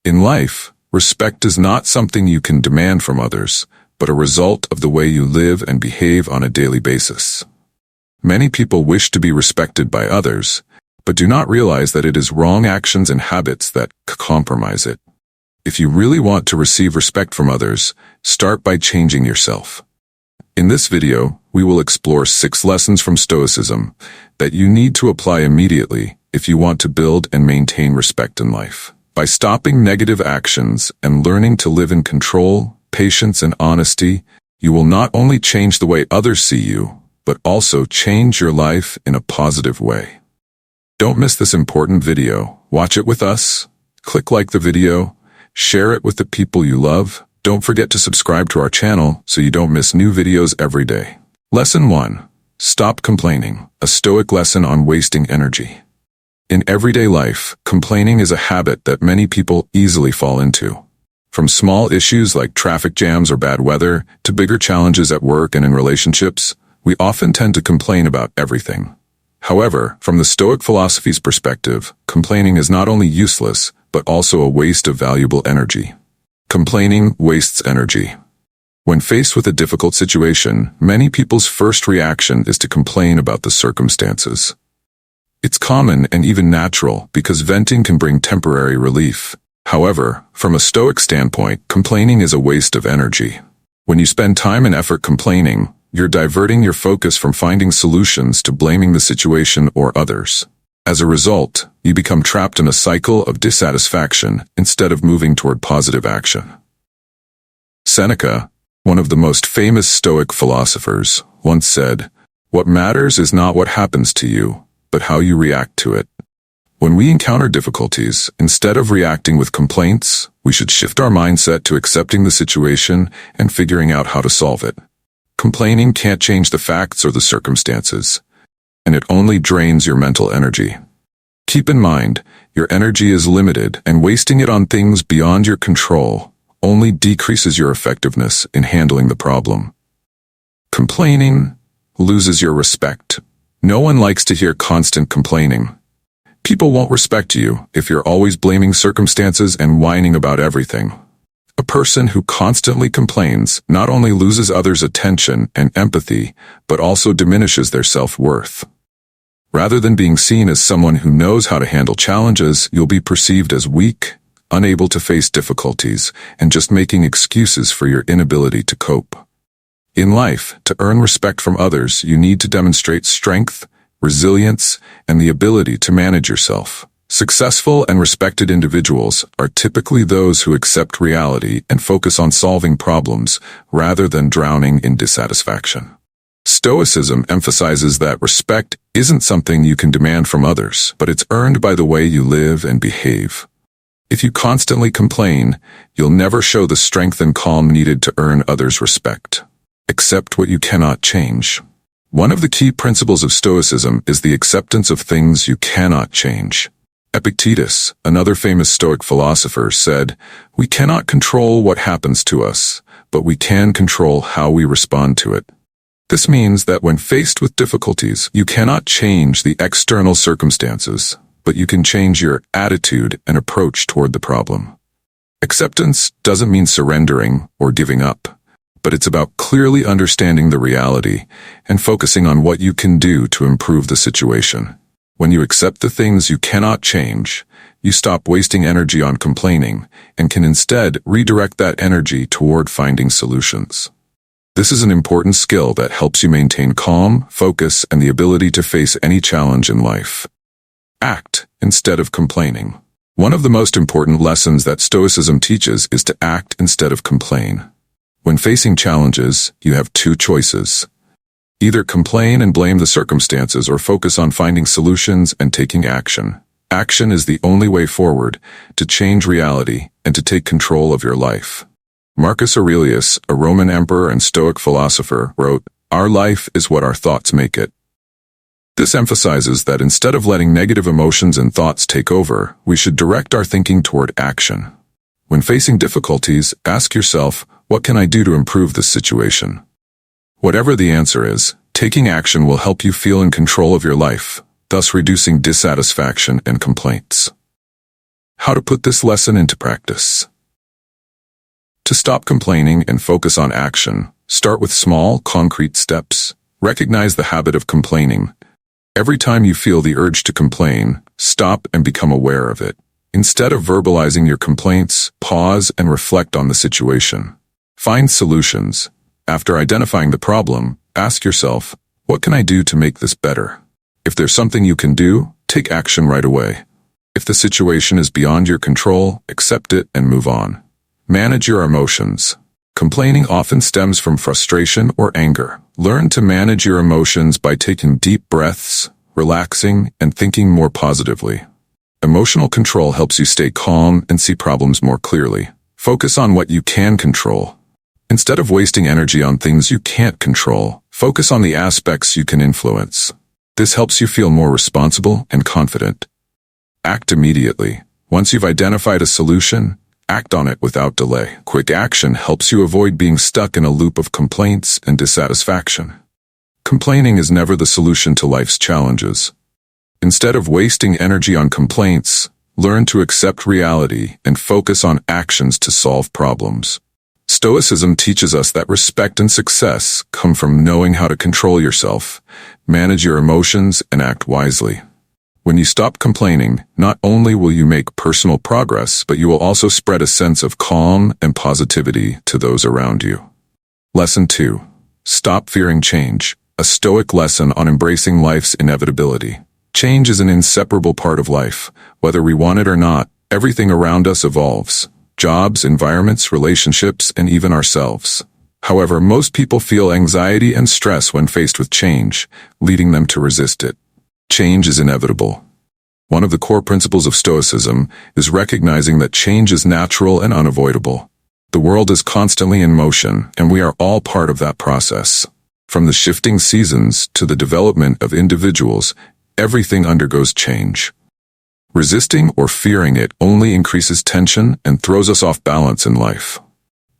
In life, respect is not something you can demand from others, but a result of the way you live and behave on a daily basis. Many people wish to be respected by others, but do not realize that it is wrong actions and habits that compromise it. If you really want to receive respect from others, start by changing yourself. In this video, we will explore 6 lessons from Stoicism that you need to apply immediately if you want to build and maintain respect in life. By stopping negative actions and learning to live in control, patience, and honesty, you will not only change the way others see you, but also change your life in a positive way. Don't miss this important video. Watch it with us. Click like the video. Share it with the people you love. Don't forget to subscribe to our channel so you don't miss new videos every day. Lesson 1. Stop complaining. A Stoic lesson on wasting energy. In everyday life, complaining is a habit that many people easily fall into. From small issues like traffic jams or bad weather, to bigger challenges at work and in relationships, we often tend to complain about everything. However, from the Stoic philosophy's perspective, complaining is not only useless, but also a waste of valuable energy. Complaining wastes energy. When faced with a difficult situation, many people's first reaction is to complain about the circumstances. It's common and even natural because venting can bring temporary relief. However, from a Stoic standpoint, complaining is a waste of energy. When you spend time and effort complaining, you're diverting your focus from finding solutions to blaming the situation or others. As a result, you become trapped in a cycle of dissatisfaction instead of moving toward positive action. Seneca, one of the most famous Stoic philosophers, once said, "What matters is not what happens to you, but how you react to it." When we encounter difficulties, instead of reacting with complaints, we should shift our mindset to accepting the situation and figuring out how to solve it. Complaining can't change the facts or the circumstances, and it only drains your mental energy. Keep in mind, your energy is limited, and wasting it on things beyond your control only decreases your effectiveness in handling the problem. Complaining loses your respect. No one likes to hear constant complaining. People won't respect you if you're always blaming circumstances and whining about everything. A person who constantly complains not only loses others' attention and empathy, but also diminishes their self-worth. Rather than being seen as someone who knows how to handle challenges, you'll be perceived as weak, unable to face difficulties, and just making excuses for your inability to cope. In life, to earn respect from others, you need to demonstrate strength, resilience, and the ability to manage yourself. Successful and respected individuals are typically those who accept reality and focus on solving problems rather than drowning in dissatisfaction. Stoicism emphasizes that respect isn't something you can demand from others, but it's earned by the way you live and behave. If you constantly complain, you'll never show the strength and calm needed to earn others' respect. Accept what you cannot change. One of the key principles of Stoicism is the acceptance of things you cannot change. Epictetus, another famous Stoic philosopher, said, "We cannot control what happens to us, but we can control how we respond to it." This means that when faced with difficulties, you cannot change the external circumstances, but you can change your attitude and approach toward the problem. Acceptance doesn't mean surrendering or giving up, but it's about clearly understanding the reality and focusing on what you can do to improve the situation. When you accept the things you cannot change, you stop wasting energy on complaining and can instead redirect that energy toward finding solutions. This is an important skill that helps you maintain calm, focus, and the ability to face any challenge in life. Act instead of complaining. One of the most important lessons that Stoicism teaches is to act instead of complain. When facing challenges, you have 2 choices. Either complain and blame the circumstances or focus on finding solutions and taking action. Action is the only way forward to change reality and to take control of your life. Marcus Aurelius, a Roman emperor and Stoic philosopher, wrote, "Our life is what our thoughts make it." This emphasizes that instead of letting negative emotions and thoughts take over, we should direct our thinking toward action. When facing difficulties, ask yourself, what can I do to improve this situation? Whatever the answer is, taking action will help you feel in control of your life, thus reducing dissatisfaction and complaints. How to put this lesson into practice. To stop complaining and focus on action, start with small, concrete steps. Recognize the habit of complaining. Every time you feel the urge to complain, stop and become aware of it. Instead of verbalizing your complaints, pause and reflect on the situation. Find solutions. After identifying the problem, ask yourself, what can I do to make this better? If there's something you can do, take action right away. If the situation is beyond your control, accept it and move on. Manage your emotions. Complaining often stems from frustration or anger. Learn to manage your emotions by taking deep breaths, relaxing, and thinking more positively. Emotional control helps you stay calm and see problems more clearly. Focus on what you can control. Instead of wasting energy on things you can't control, focus on the aspects you can influence. This helps you feel more responsible and confident. Act immediately. Once you've identified a solution, act on it without delay. Quick action helps you avoid being stuck in a loop of complaints and dissatisfaction. Complaining is never the solution to life's challenges. Instead of wasting energy on complaints, learn to accept reality and focus on actions to solve problems. Stoicism teaches us that respect and success come from knowing how to control yourself, manage your emotions, and act wisely. When you stop complaining, not only will you make personal progress, but you will also spread a sense of calm and positivity to those around you. Lesson 2. Stop fearing change. A Stoic lesson on embracing life's inevitability. Change is an inseparable part of life. Whether we want it or not, everything around us evolves. Jobs, environments, relationships, and even ourselves. However, most people feel anxiety and stress when faced with change, leading them to resist it. Change is inevitable. One of the core principles of Stoicism is recognizing that change is natural and unavoidable. The world is constantly in motion, and we are all part of that process. From the shifting seasons to the development of individuals, everything undergoes change. Resisting or fearing it only increases tension and throws us off balance in life.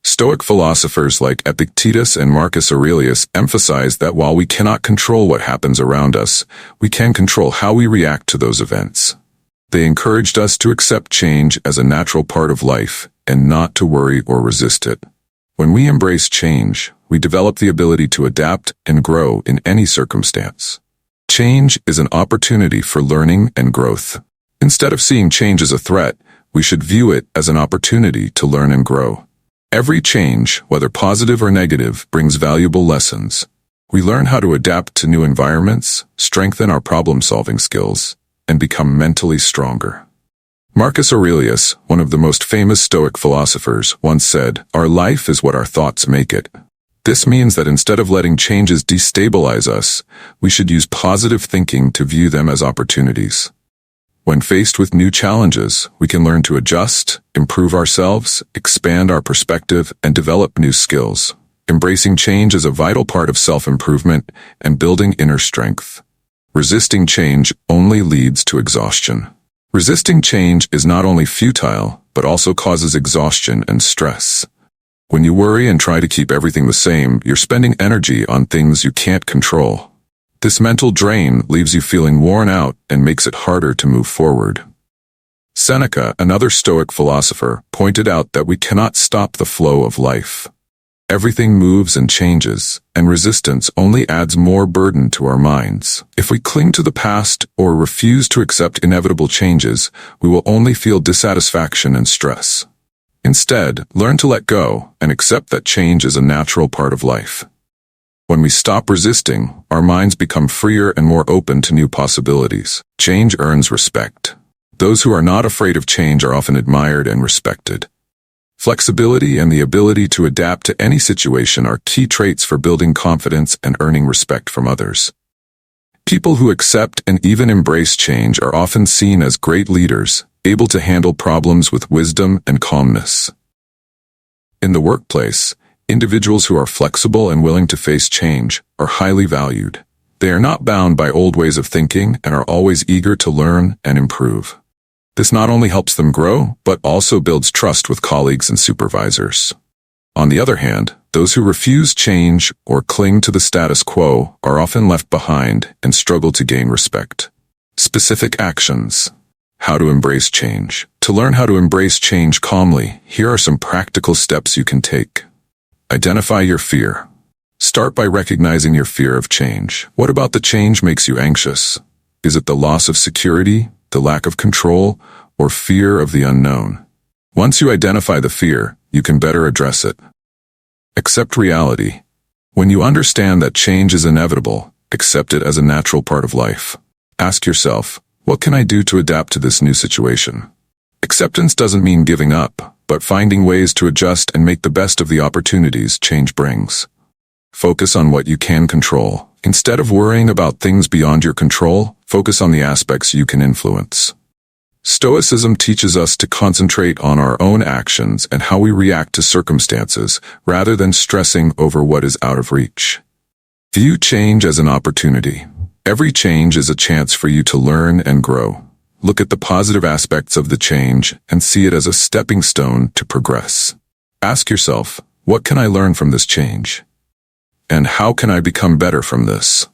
Stoic philosophers like Epictetus and Marcus Aurelius emphasize that while we cannot control what happens around us, we can control how we react to those events. They encouraged us to accept change as a natural part of life and not to worry or resist it. When we embrace change, we develop the ability to adapt and grow in any circumstance. Change is an opportunity for learning and growth. Instead of seeing change as a threat, we should view it as an opportunity to learn and grow. Every change, whether positive or negative, brings valuable lessons. We learn how to adapt to new environments, strengthen our problem-solving skills, and become mentally stronger. Marcus Aurelius, one of the most famous Stoic philosophers, once said, "Our life is what our thoughts make it." This means that instead of letting changes destabilize us, we should use positive thinking to view them as opportunities. When faced with new challenges, we can learn to adjust, improve ourselves, expand our perspective, and develop new skills. Embracing change is a vital part of self-improvement and building inner strength. Resisting change only leads to exhaustion. Resisting change is not only futile, but also causes exhaustion and stress. When you worry and try to keep everything the same, you're spending energy on things you can't control. This mental drain leaves you feeling worn out and makes it harder to move forward. Seneca, another Stoic philosopher, pointed out that we cannot stop the flow of life. Everything moves and changes, and resistance only adds more burden to our minds. If we cling to the past or refuse to accept inevitable changes, we will only feel dissatisfaction and stress. Instead, learn to let go and accept that change is a natural part of life. When we stop resisting, our minds become freer and more open to new possibilities. Change earns respect. Those who are not afraid of change are often admired and respected. Flexibility and the ability to adapt to any situation are key traits for building confidence and earning respect from others. People who accept and even embrace change are often seen as great leaders, able to handle problems with wisdom and calmness. In the workplace, individuals who are flexible and willing to face change are highly valued. They are not bound by old ways of thinking and are always eager to learn and improve. This not only helps them grow, but also builds trust with colleagues and supervisors. On the other hand, those who refuse change or cling to the status quo are often left behind and struggle to gain respect. Specific actions. How to embrace change. To learn how to embrace change calmly, here are some practical steps you can take. Identify your fear. Start by recognizing your fear of change. What about the change makes you anxious? Is it the loss of security, the lack of control, or fear of the unknown? Once you identify the fear, you can better address it. Accept reality. When you understand that change is inevitable, accept it as a natural part of life. Ask yourself, what can I do to adapt to this new situation? Acceptance doesn't mean giving up, but finding ways to adjust and make the best of the opportunities change brings. Focus on what you can control. Instead of worrying about things beyond your control, focus on the aspects you can influence. Stoicism teaches us to concentrate on our own actions and how we react to circumstances, rather than stressing over what is out of reach. View change as an opportunity. Every change is a chance for you to learn and grow. Look at the positive aspects of the change and see it as a stepping stone to progress. Ask yourself, what can I learn from this change? And how can I become better from this?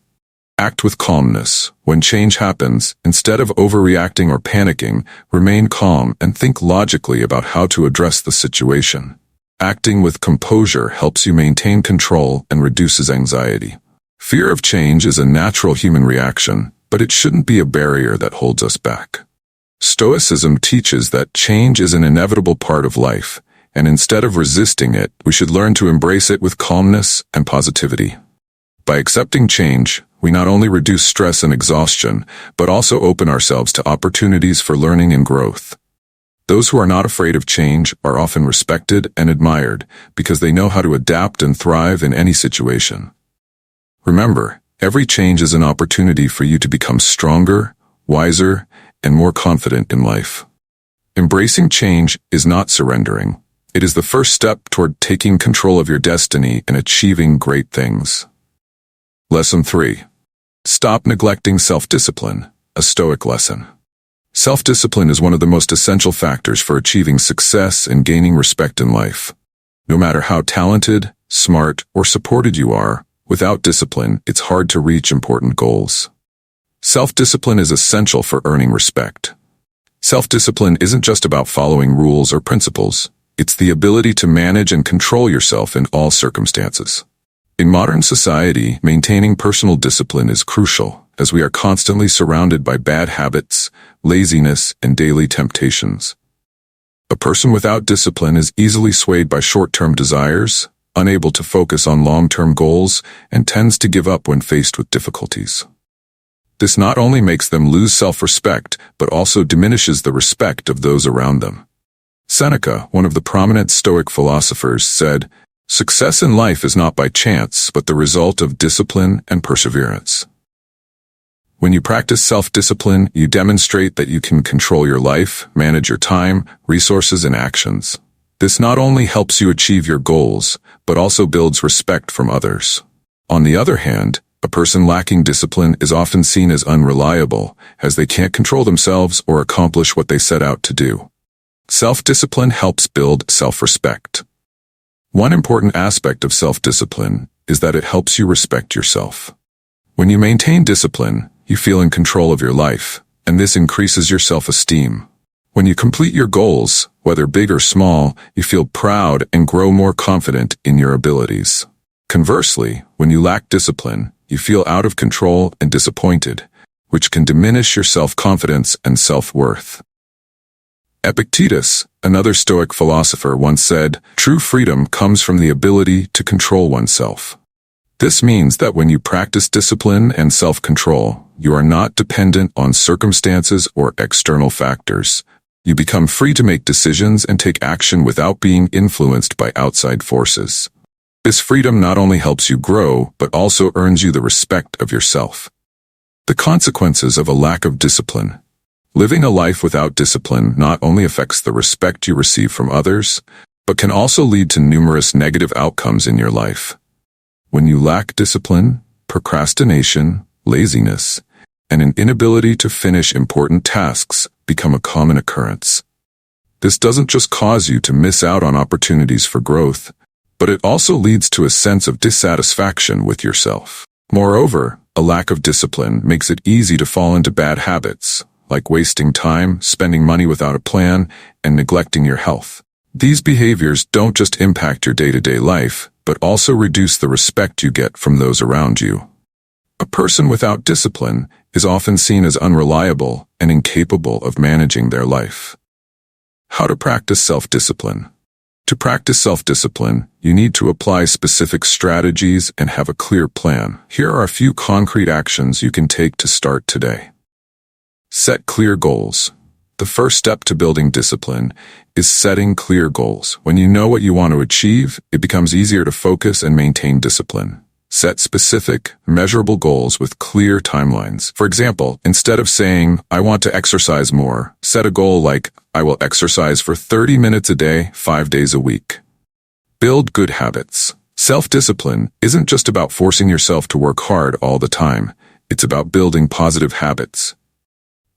Act with calmness. When change happens, instead of overreacting or panicking, remain calm and think logically about how to address the situation. Acting with composure helps you maintain control and reduces anxiety. Fear of change is a natural human reaction, but it shouldn't be a barrier that holds us back. Stoicism teaches that change is an inevitable part of life, and instead of resisting it, we should learn to embrace it with calmness and positivity. By accepting change, we not only reduce stress and exhaustion, but also open ourselves to opportunities for learning and growth. Those who are not afraid of change are often respected and admired because they know how to adapt and thrive in any situation. Remember, every change is an opportunity for you to become stronger, wiser, and more confident in life. Embracing change is not surrendering. It is the first step toward taking control of your destiny and achieving great things. Lesson 3. Stop neglecting self-discipline, a Stoic lesson. Self-discipline is one of the most essential factors for achieving success and gaining respect in life. No matter how talented, smart, or supported you are, without discipline, it's hard to reach important goals. Self-discipline is essential for earning respect. Self-discipline isn't just about following rules or principles. It's the ability to manage and control yourself in all circumstances. In modern society, maintaining personal discipline is crucial, as we are constantly surrounded by bad habits, laziness, and daily temptations. A person without discipline is easily swayed by short-term desires, unable to focus on long-term goals, and tends to give up when faced with difficulties. This not only makes them lose self-respect, but also diminishes the respect of those around them. Seneca, one of the prominent Stoic philosophers, said, "Success in life is not by chance, but the result of discipline and perseverance." When you practice self-discipline, you demonstrate that you can control your life, manage your time, resources, and actions. This not only helps you achieve your goals, but also builds respect from others. On the other hand, a person lacking discipline is often seen as unreliable, as they can't control themselves or accomplish what they set out to do. Self-discipline helps build self-respect. One important aspect of self-discipline is that it helps you respect yourself. When you maintain discipline, you feel in control of your life, and this increases your self-esteem. When you complete your goals, whether big or small, you feel proud and grow more confident in your abilities. Conversely, when you lack discipline, you feel out of control and disappointed, which can diminish your self-confidence and self-worth. Epictetus, another Stoic philosopher, once said, "True freedom comes from the ability to control oneself." This means that when you practice discipline and self-control, you are not dependent on circumstances or external factors. You become free to make decisions and take action without being influenced by outside forces. This freedom not only helps you grow, but also earns you the respect of yourself. The consequences of a lack of discipline. Living a life without discipline not only affects the respect you receive from others, but can also lead to numerous negative outcomes in your life. When you lack discipline, procrastination, laziness, and an inability to finish important tasks become a common occurrence. This doesn't just cause you to miss out on opportunities for growth, but it also leads to a sense of dissatisfaction with yourself. Moreover, a lack of discipline makes it easy to fall into bad habits, like wasting time, spending money without a plan, and neglecting your health. These behaviors don't just impact your day-to-day life, but also reduce the respect you get from those around you. A person without discipline is often seen as unreliable and incapable of managing their life. How to practice self-discipline. To practice self-discipline, you need to apply specific strategies and have a clear plan. Here are a few concrete actions you can take to start today. Set clear goals. The first step to building discipline is setting clear goals. When you know what you want to achieve, it becomes easier to focus and maintain discipline. Set specific, measurable goals with clear timelines. For example, instead of saying, "I want to exercise more," set a goal like, "I will exercise for 30 minutes a day, 5 days a week." Build good habits. Self-discipline isn't just about forcing yourself to work hard all the time. It's about building positive habits.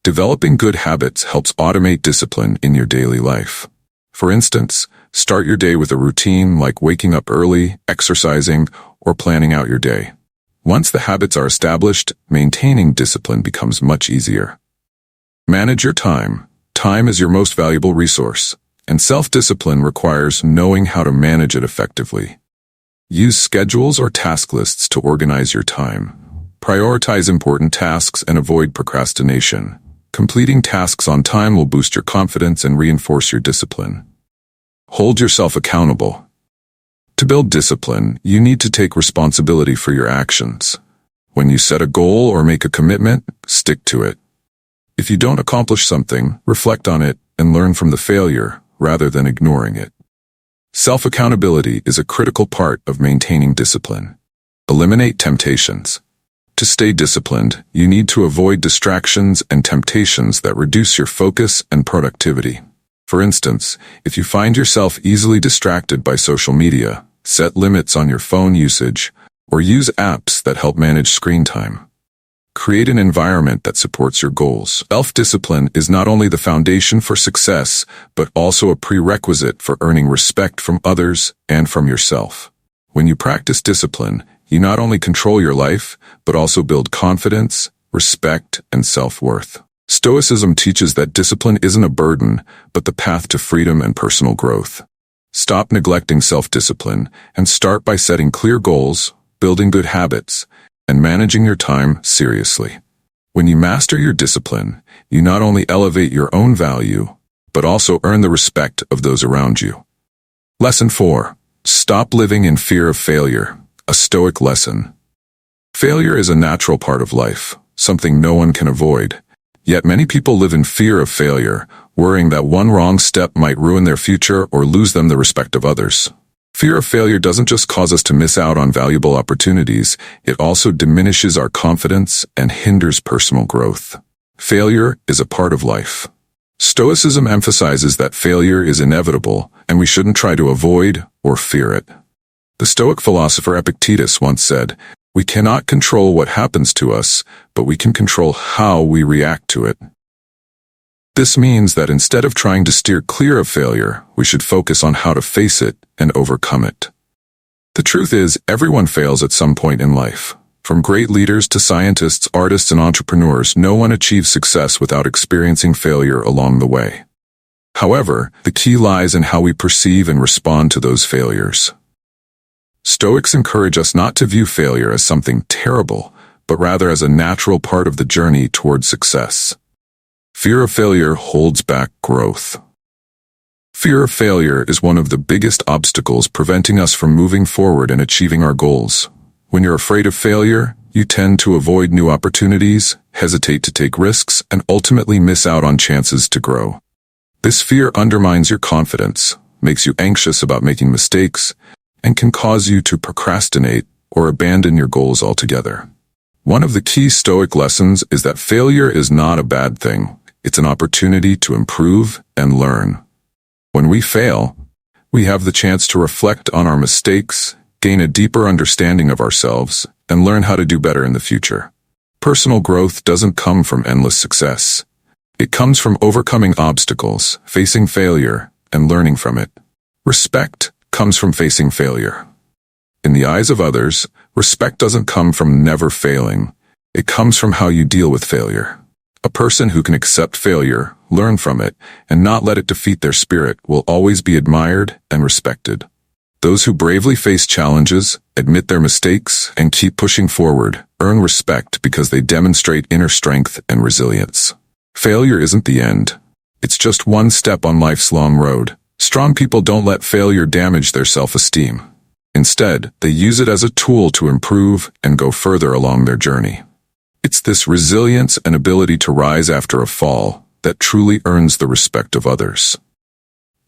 Developing good habits helps automate discipline in your daily life. For instance, start your day with a routine like waking up early, exercising, or planning out your day. Once the habits are established, maintaining discipline becomes much easier. Manage your time. Time is your most valuable resource, and self-discipline requires knowing how to manage it effectively. Use schedules or task lists to organize your time. Prioritize important tasks and avoid procrastination. Completing tasks on time will boost your confidence and reinforce your discipline. Hold yourself accountable. To build discipline, you need to take responsibility for your actions. When you set a goal or make a commitment, stick to it. If you don't accomplish something, reflect on it and learn from the failure rather than ignoring it. Self-accountability is a critical part of maintaining discipline. Eliminate temptations. To stay disciplined, you need to avoid distractions and temptations that reduce your focus and productivity. For instance, if you find yourself easily distracted by social media, set limits on your phone usage, or use apps that help manage screen time. Create an environment that supports your goals. Self-discipline is not only the foundation for success, but also a prerequisite for earning respect from others and from yourself. When you practice discipline, you not only control your life, but also build confidence, respect, and self-worth. Stoicism teaches that discipline isn't a burden, but the path to freedom and personal growth. Stop neglecting self-discipline and start by setting clear goals, building good habits, and managing your time seriously. When you master your discipline, you not only elevate your own value, but also earn the respect of those around you. Lesson 4. Stop living in fear of failure. A Stoic lesson. Failure is a natural part of life, something no one can avoid. Yet many people live in fear of failure, worrying that one wrong step might ruin their future or lose them the respect of others. Fear of failure doesn't just cause us to miss out on valuable opportunities, it also diminishes our confidence and hinders personal growth. Failure is a part of life. Stoicism emphasizes that failure is inevitable, and we shouldn't try to avoid or fear it. The Stoic philosopher Epictetus once said, "We cannot control what happens to us, but we can control how we react to it." This means that instead of trying to steer clear of failure, we should focus on how to face it and overcome it. The truth is, everyone fails at some point in life. From great leaders to scientists, artists, and entrepreneurs, no one achieves success without experiencing failure along the way. However, the key lies in how we perceive and respond to those failures. Stoics encourage us not to view failure as something terrible, but rather as a natural part of the journey towards success. Fear of failure holds back growth. Fear of failure is one of the biggest obstacles preventing us from moving forward and achieving our goals. When you're afraid of failure, you tend to avoid new opportunities, hesitate to take risks, and ultimately miss out on chances to grow. This fear undermines your confidence, makes you anxious about making mistakes, and can cause you to procrastinate or abandon your goals altogether. One of the key Stoic lessons is that failure is not a bad thing. It's an opportunity to improve and learn. When we fail, we have the chance to reflect on our mistakes, gain a deeper understanding of ourselves, and learn how to do better in the future. Personal growth doesn't come from endless success. It comes from overcoming obstacles, facing failure, and learning from it. Respect comes from facing failure. In the eyes of others, respect doesn't come from never failing. It comes from how you deal with failure. A person who can accept failure, learn from it, and not let it defeat their spirit will always be admired and respected. Those who bravely face challenges, admit their mistakes, and keep pushing forward earn respect because they demonstrate inner strength and resilience. Failure isn't the end. It's just one step on life's long road. Strong people don't let failure damage their self-esteem. Instead, they use it as a tool to improve and go further along their journey. It's this resilience and ability to rise after a fall that truly earns the respect of others.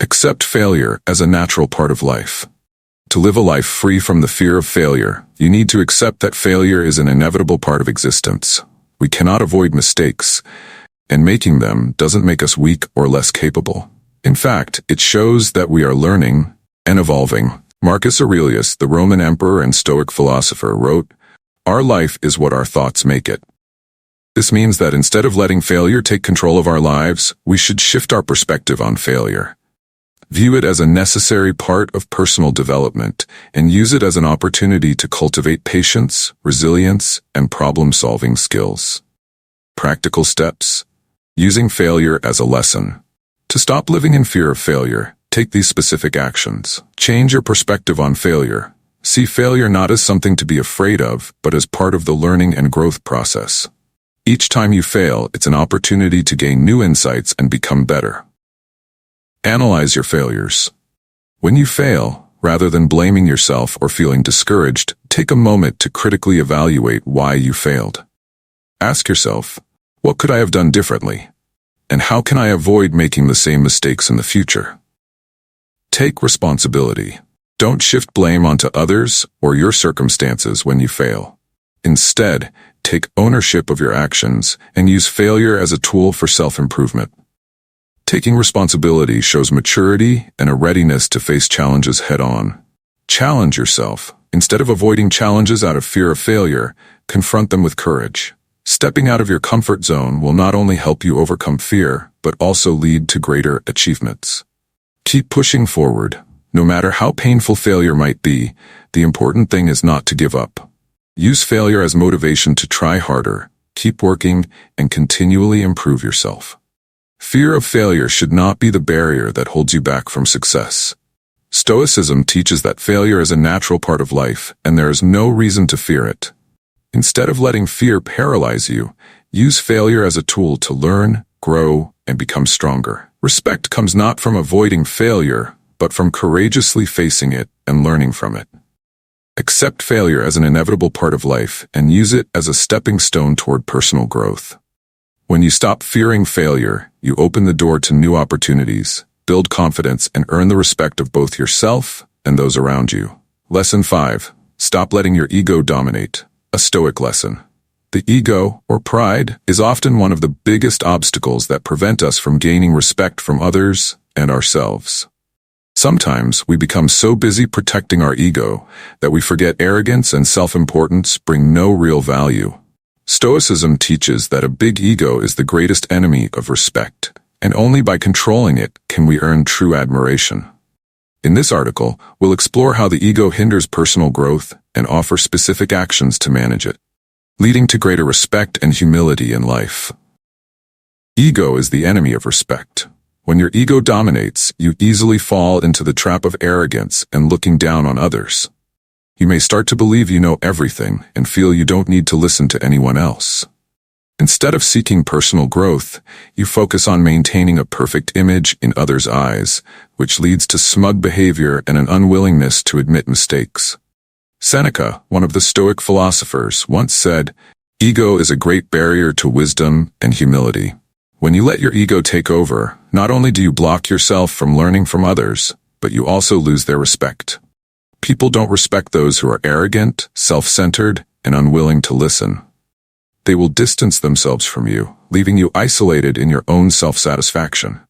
Accept failure as a natural part of life. To live a life free from the fear of failure, you need to accept that failure is an inevitable part of existence. We cannot avoid mistakes, and making them doesn't make us weak or less capable. In fact, it shows that we are learning and evolving. Marcus Aurelius, the Roman emperor and Stoic philosopher, wrote, "Our life is what our thoughts make it." This means that instead of letting failure take control of our lives, we should shift our perspective on failure. View it as a necessary part of personal development, and use it as an opportunity to cultivate patience, resilience, and problem-solving skills. Practical steps. Using failure as a lesson. To stop living in fear of failure, take these specific actions. Change your perspective on failure. See failure not as something to be afraid of, but as part of the learning and growth process. Each time you fail, it's an opportunity to gain new insights and become better. Analyze your failures. When you fail, rather than blaming yourself or feeling discouraged, take a moment to critically evaluate why you failed. Ask yourself, what could I have done differently? And how can I avoid making the same mistakes in the future? Take responsibility. Don't shift blame onto others or your circumstances when you fail. Instead, take ownership of your actions and use failure as a tool for self-improvement. Taking responsibility shows maturity and a readiness to face challenges head-on. Challenge yourself. Instead of avoiding challenges out of fear of failure, confront them with courage. Stepping out of your comfort zone will not only help you overcome fear, but also lead to greater achievements. Keep pushing forward. No matter how painful failure might be, the important thing is not to give up. Use failure as motivation to try harder, keep working, and continually improve yourself. Fear of failure should not be the barrier that holds you back from success. Stoicism teaches that failure is a natural part of life, and there is no reason to fear it. Instead of letting fear paralyze you, use failure as a tool to learn, grow, and become stronger. Respect comes not from avoiding failure, but from courageously facing it and learning from it. Accept failure as an inevitable part of life and use it as a stepping stone toward personal growth. When you stop fearing failure, you open the door to new opportunities, build confidence, and earn the respect of both yourself and those around you. Lesson 5. Stop letting your ego dominate. A Stoic lesson. The ego, or pride, is often one of the biggest obstacles that prevent us from gaining respect from others and ourselves. Sometimes we become so busy protecting our ego that we forget arrogance and self-importance bring no real value. Stoicism teaches that a big ego is the greatest enemy of respect, and only by controlling it can we earn true admiration. In this article, we'll explore how the ego hinders personal growth and offer specific actions to manage it, leading to greater respect and humility in life. Ego is the enemy of respect. When your ego dominates, you easily fall into the trap of arrogance and looking down on others. You may start to believe you know everything and feel you don't need to listen to anyone else. Instead of seeking personal growth, you focus on maintaining a perfect image in others' eyes, which leads to smug behavior and an unwillingness to admit mistakes. Seneca, one of the Stoic philosophers, once said, "Ego is a great barrier to wisdom and humility." When you let your ego take over, not only do you block yourself from learning from others, but you also lose their respect. People don't respect those who are arrogant, self-centered, and unwilling to listen. They will distance themselves from you, leaving you isolated in your own self-satisfaction.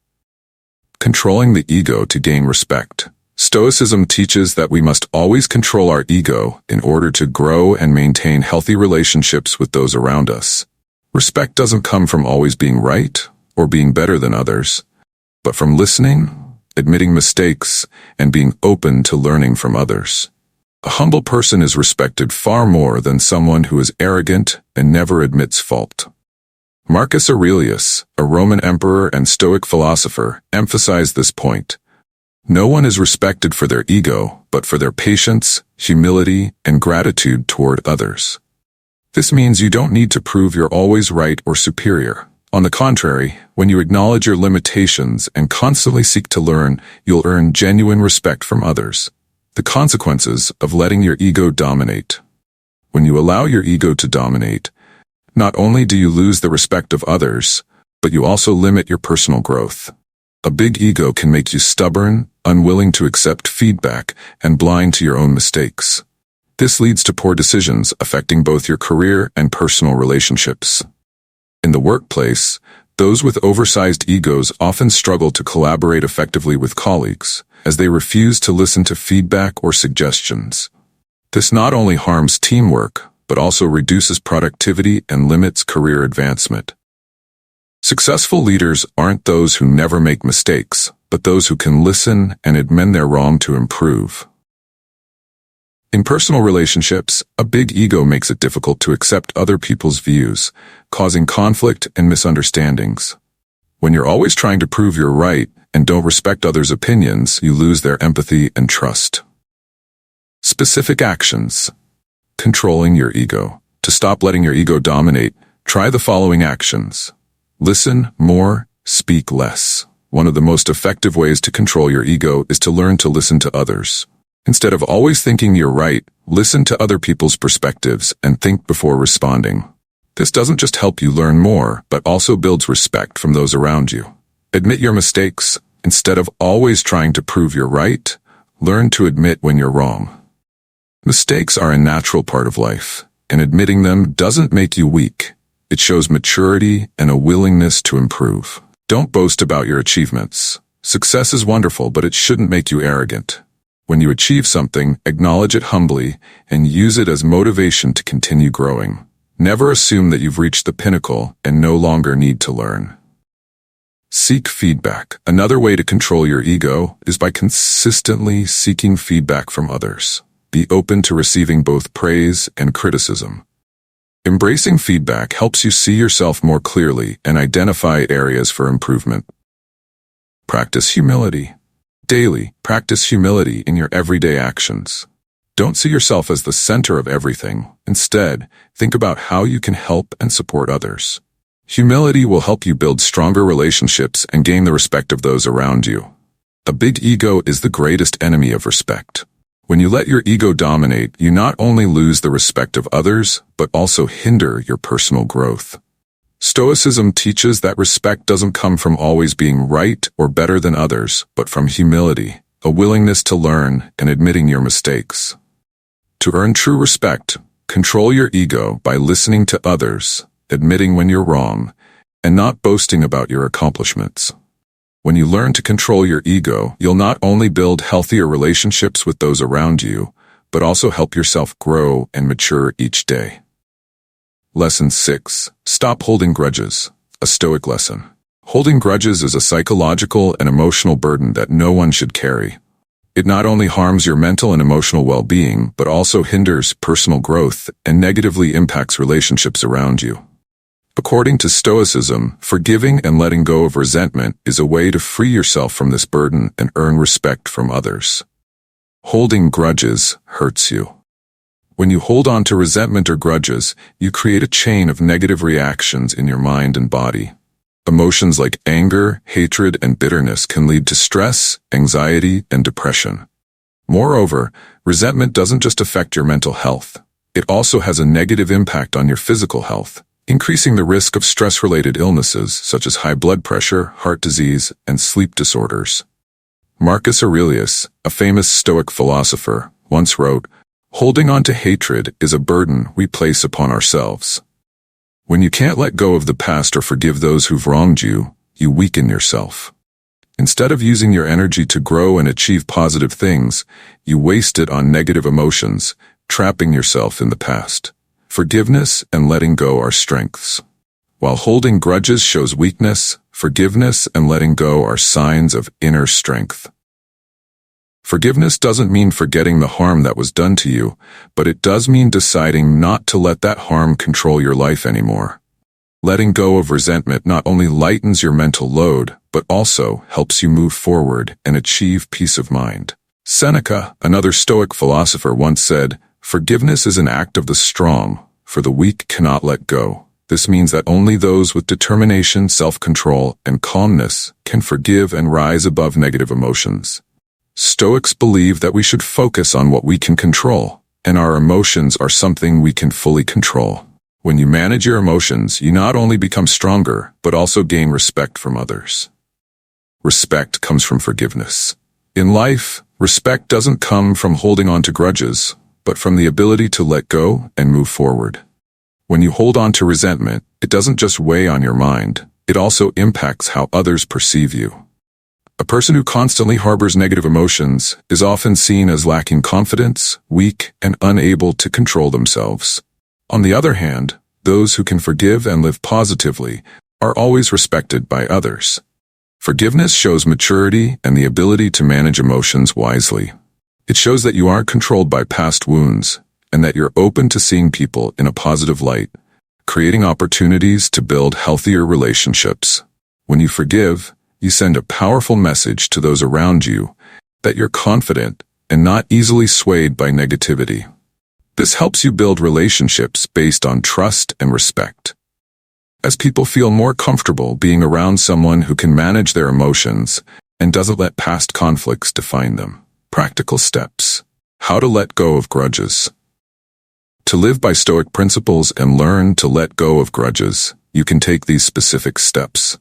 Controlling the ego to gain respect. Stoicism teaches that we must always control our ego in order to grow and maintain healthy relationships with those around us. Respect doesn't come from always being right or being better than others, but from listening, admitting mistakes, and being open to learning from others. A humble person is respected far more than someone who is arrogant and never admits fault. Marcus Aurelius, a Roman emperor and Stoic philosopher, emphasized this point. No one is respected for their ego, but for their patience, humility, and gratitude toward others. This means you don't need to prove you're always right or superior. On the contrary, when you acknowledge your limitations and constantly seek to learn, you'll earn genuine respect from others. The consequences of letting your ego dominate. When you allow your ego to dominate, not only do you lose the respect of others, but you also limit your personal growth. A big ego can make you stubborn, unwilling to accept feedback, and blind to your own mistakes. This leads to poor decisions affecting both your career and personal relationships. In the workplace, those with oversized egos often struggle to collaborate effectively with colleagues, as they refuse to listen to feedback or suggestions. This not only harms teamwork, but also reduces productivity and limits career advancement. Successful leaders aren't those who never make mistakes, but those who can listen and admit their wrong to improve. In personal relationships, a big ego makes it difficult to accept other people's views, causing conflict and misunderstandings. When you're always trying to prove you're right and don't respect others' opinions, you lose their empathy and trust. Specific actions. Controlling your ego. To stop letting your ego dominate, try the following actions. Listen more, speak less. One of the most effective ways to control your ego is to learn to listen to others. Instead of always thinking you're right, listen to other people's perspectives and think before responding. This doesn't just help you learn more, but also builds respect from those around you. Admit your mistakes. Instead of always trying to prove you're right, learn to admit when you're wrong. Mistakes are a natural part of life, and admitting them doesn't make you weak. It shows maturity and a willingness to improve. Don't boast about your achievements. Success is wonderful, but it shouldn't make you arrogant. When you achieve something, acknowledge it humbly and use it as motivation to continue growing. Never assume that you've reached the pinnacle and no longer need to learn. Seek feedback. Another way to control your ego is by consistently seeking feedback from others. Be open to receiving both praise and criticism. Embracing feedback helps you see yourself more clearly and identify areas for improvement. Practice humility. Daily, practice humility in your everyday actions. Don't see yourself as the center of everything. Instead, think about how you can help and support others. Humility will help you build stronger relationships and gain the respect of those around you. A big ego is the greatest enemy of respect. When you let your ego dominate, you not only lose the respect of others, but also hinder your personal growth. Stoicism teaches that respect doesn't come from always being right or better than others, but from humility, a willingness to learn, and admitting your mistakes. To earn true respect, control your ego by listening to others, admitting when you're wrong, and not boasting about your accomplishments. When you learn to control your ego, you'll not only build healthier relationships with those around you, but also help yourself grow and mature each day. Lesson 6. Stop holding grudges. A Stoic lesson. Holding grudges is a psychological and emotional burden that no one should carry. It not only harms your mental and emotional well-being, but also hinders personal growth and negatively impacts relationships around you. According to Stoicism, forgiving and letting go of resentment is a way to free yourself from this burden and earn respect from others. Holding grudges hurts you. When you hold on to resentment or grudges, you create a chain of negative reactions in your mind and body. Emotions like anger, hatred, and bitterness can lead to stress, anxiety, and depression. Moreover, resentment doesn't just affect your mental health. It also has a negative impact on your physical health, increasing the risk of stress-related illnesses such as high blood pressure, heart disease, and sleep disorders. Marcus Aurelius, a famous Stoic philosopher, once wrote, "Holding on to hatred is a burden we place upon ourselves." When you can't let go of the past or forgive those who've wronged you, you weaken yourself. Instead of using your energy to grow and achieve positive things, you waste it on negative emotions, trapping yourself in the past. Forgiveness and letting go are strengths. While holding grudges shows weakness, forgiveness and letting go are signs of inner strength. Forgiveness doesn't mean forgetting the harm that was done to you, but it does mean deciding not to let that harm control your life anymore. Letting go of resentment not only lightens your mental load, but also helps you move forward and achieve peace of mind. Seneca, another Stoic philosopher, once said, "Forgiveness is an act of the strong, for the weak cannot let go." This means that only those with determination, self-control, and calmness can forgive and rise above negative emotions. Stoics believe that we should focus on what we can control, and our emotions are something we can fully control. When you manage your emotions, you not only become stronger, but also gain respect from others. Respect comes from forgiveness. In life, respect doesn't come from holding on to grudges, but from the ability to let go and move forward. When you hold on to resentment, it doesn't just weigh on your mind, it also impacts how others perceive you. A person who constantly harbors negative emotions is often seen as lacking confidence, weak, and unable to control themselves. On the other hand, those who can forgive and live positively are always respected by others. Forgiveness shows maturity and the ability to manage emotions wisely. It shows that you aren't controlled by past wounds, and that you're open to seeing people in a positive light, creating opportunities to build healthier relationships. When you forgive, you send a powerful message to those around you that you're confident and not easily swayed by negativity. This helps you build relationships based on trust and respect. As people feel more comfortable being around someone who can manage their emotions and doesn't let past conflicts define them. Practical steps. How to let go of grudges. To live by Stoic principles and learn to let go of grudges, you can take these specific steps.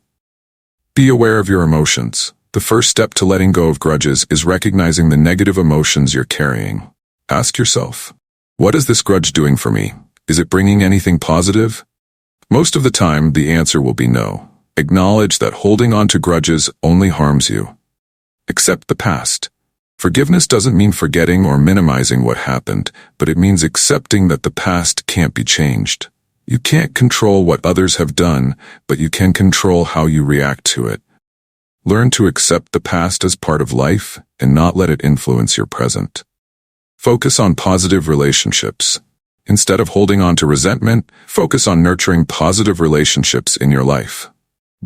Be aware of your emotions. The first step to letting go of grudges is recognizing the negative emotions you're carrying. Ask yourself, what is this grudge doing for me? Is it bringing anything positive? Most of the time, the answer will be no. Acknowledge that holding on to grudges only harms you. Accept the past. Forgiveness doesn't mean forgetting or minimizing what happened, but it means accepting that the past can't be changed. You can't control what others have done, but you can control how you react to it. Learn to accept the past as part of life and not let it influence your present. Focus on positive relationships. Instead of holding on to resentment, focus on nurturing positive relationships in your life.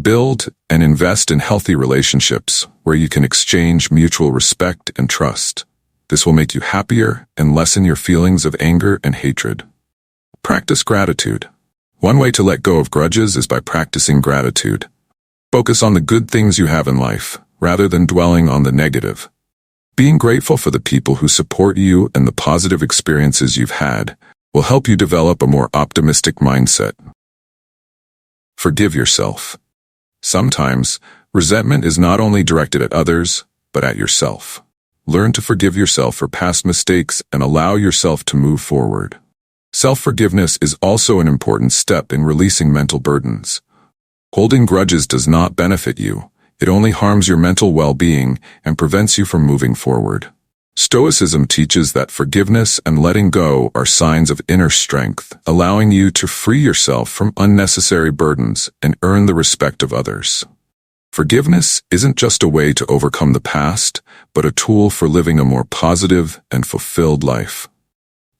Build and invest in healthy relationships where you can exchange mutual respect and trust. This will make you happier and lessen your feelings of anger and hatred. Practice gratitude. One way to let go of grudges is by practicing gratitude. Focus on the good things you have in life, rather than dwelling on the negative. Being grateful for the people who support you and the positive experiences you've had will help you develop a more optimistic mindset. Forgive yourself. Sometimes, resentment is not only directed at others, but at yourself. Learn to forgive yourself for past mistakes and allow yourself to move forward. Self-forgiveness is also an important step in releasing mental burdens. Holding grudges does not benefit you. It only harms your mental well-being and prevents you from moving forward. Stoicism teaches that forgiveness and letting go are signs of inner strength, allowing you to free yourself from unnecessary burdens and earn the respect of others. Forgiveness isn't just a way to overcome the past, but a tool for living a more positive and fulfilled life.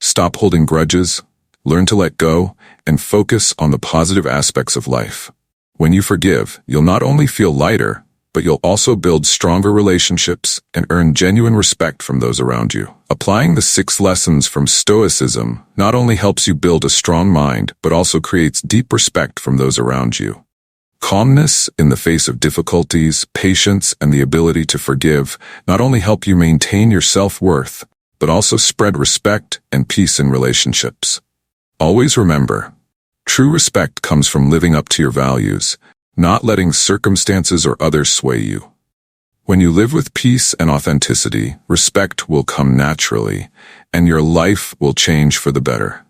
Stop holding grudges, learn to let go, and focus on the positive aspects of life. When you forgive, you'll not only feel lighter, but you'll also build stronger relationships and earn genuine respect from those around you. Applying the 6 lessons from Stoicism not only helps you build a strong mind, but also creates deep respect from those around you. Calmness in the face of difficulties, patience, and the ability to forgive not only help you maintain your self-worth, but also spread respect and peace in relationships. Always remember, true respect comes from living up to your values, not letting circumstances or others sway you. When you live with peace and authenticity, respect will come naturally, and your life will change for the better.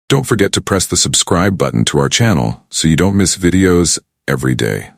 Don't forget to press the subscribe button to our channel so you don't miss videos every day.